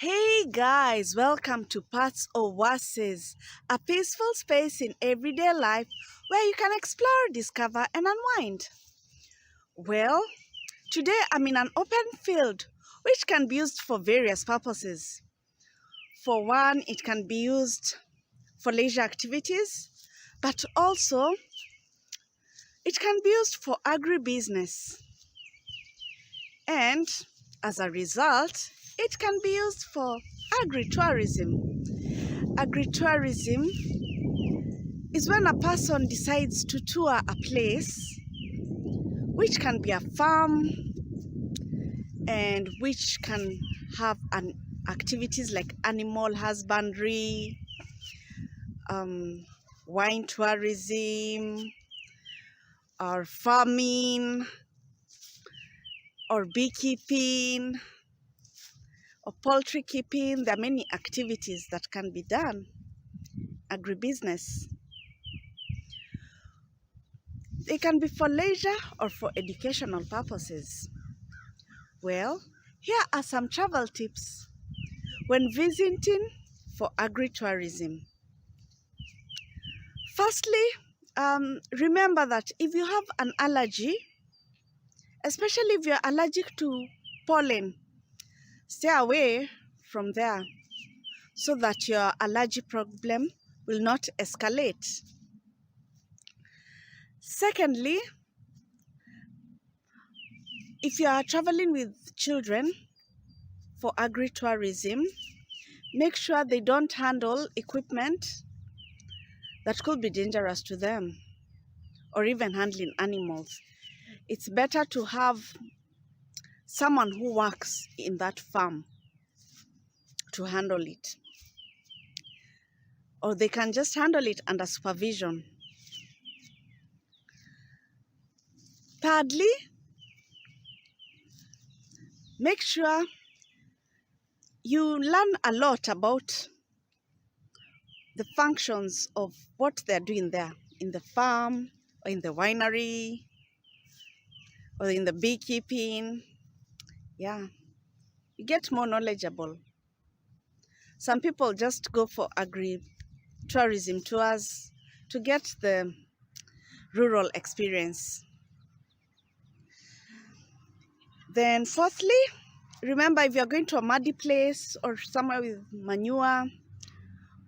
Hey guys, welcome to Paths Oasis, a peaceful space in everyday life where you can explore, discover, and unwind. Well, today I'm in an open field which can be used for various purposes. For one, it can be used for leisure activities, but also it can be used for agribusiness. And as a result, it can be used for agritourism. Agritourism is when a person decides to tour a place, which can be a farm and which can have activities like animal husbandry, wine tourism, or farming, or beekeeping, or poultry keeping. There are many activities that can be done. Agribusiness. They can be for leisure or for educational purposes. Well, here are some travel tips when visiting for agritourism. Firstly, remember that if you have an allergy, especially if you're allergic to pollen, stay away from there so that your allergy problem will not escalate. Secondly, if you are traveling with children for agritourism, make sure they don't handle equipment that could be dangerous to them or even handling animals. It's better to have someone who works in that farm to handle it, or they can just handle it under supervision. Thirdly, make sure you learn a lot about the functions of what they're doing there in the farm or in the winery or in the beekeeping. Yeah, you get more knowledgeable. Some people just go for agri-tourism tours to get the rural experience. Then fourthly, remember, if you're going to a muddy place or somewhere with manure,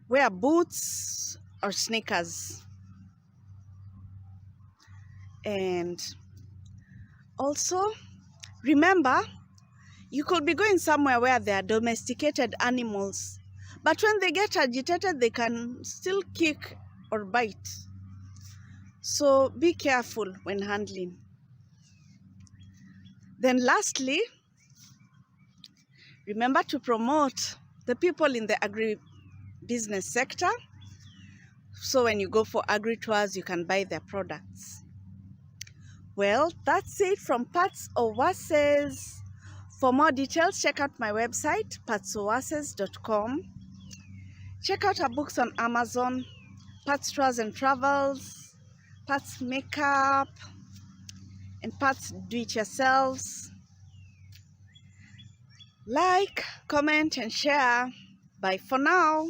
wear boots or sneakers. And also, remember, you could be going somewhere where there are domesticated animals, but when they get agitated, they can still kick or bite. So be careful when handling. Then lastly, remember to promote the people in the agribusiness sector. So when you go for agri-tours, you can buy their products. Well, that's it from Paths Oasis. For more details, check out my website, patsoasis.com. Check out our books on Amazon, Paths Tours and Travels, Paths Makeup, and Paths Do-It-Yourselves. Like, comment, and share. Bye for now.